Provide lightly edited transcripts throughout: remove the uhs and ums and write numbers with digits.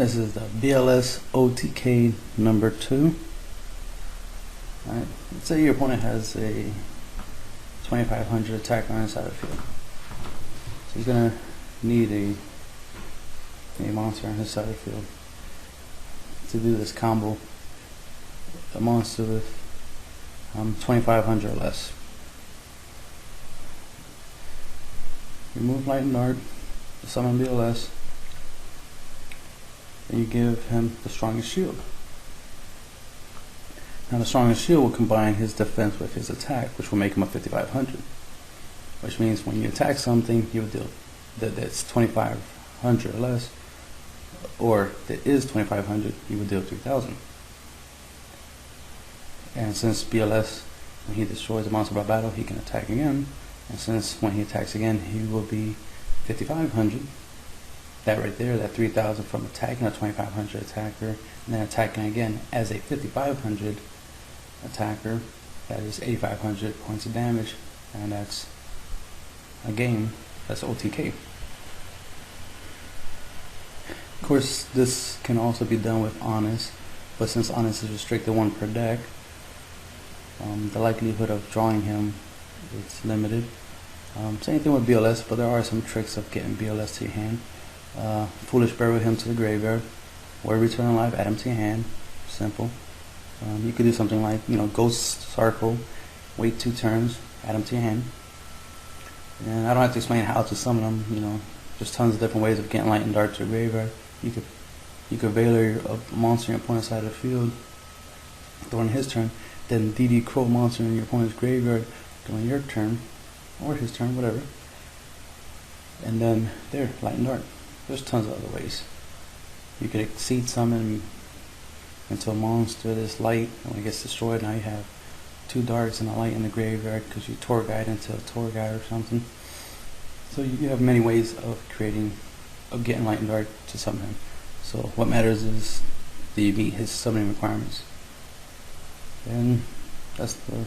This is the BLS OTK number 2. Alright, let's say your opponent has a 2500 attacker on inside the field. So he's gonna need a monster on his side of the field to do this combo. A monster with 2500 or less. Remove Lightning Dart, summon BLS, and you give him the strongest shield. Now the strongest shield will combine his defense with his attack, which will make him a 5500. Which means when you attack something, you would deal that's 2500 or less, or that is 2500, you would deal 3000. And since BLS, when he destroys a monster by battle, he can attack again. And since when he attacks again, he will be 5500. That right there, that 3000 from attacking a 2500 attacker, and then attacking again as a 5500 attacker, that is 8500 points of damage, and that's a game. That's OTK. Of course, this can also be done with Honest, but since Honest is restricted 1 per deck, the likelihood of drawing him is limited. Same thing with BLS, but there are some tricks of getting BLS to your hand. Foolish Bury him to the graveyard, or Return Alive, add him to your hand. Simple. You could do something like, Ghost Circle, wait 2 turns, add him to your hand. And I don't have to explain how to summon them. There's tons of different ways of getting Lightning Dart to the graveyard. You could Valor a monster on your opponent's side of the field during his turn, then DD Crow monster in your opponent's graveyard during your turn, or his turn, whatever. And then there, Lightning Dart. There's tons of other ways. You could exceed summon into a monster that's light, and when it gets destroyed, now you have 2 darts and a light in the graveyard because you Tour Guide into a Tour Guide or something. So you have many ways of getting Lightning Dart to summon him. So what matters is that you meet his summoning requirements. And that's the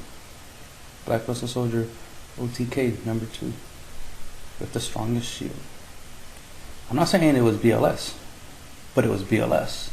Black Luster Soldier OTK number 2 with the strongest shield. I'm not saying it was BLS, but it was BLS.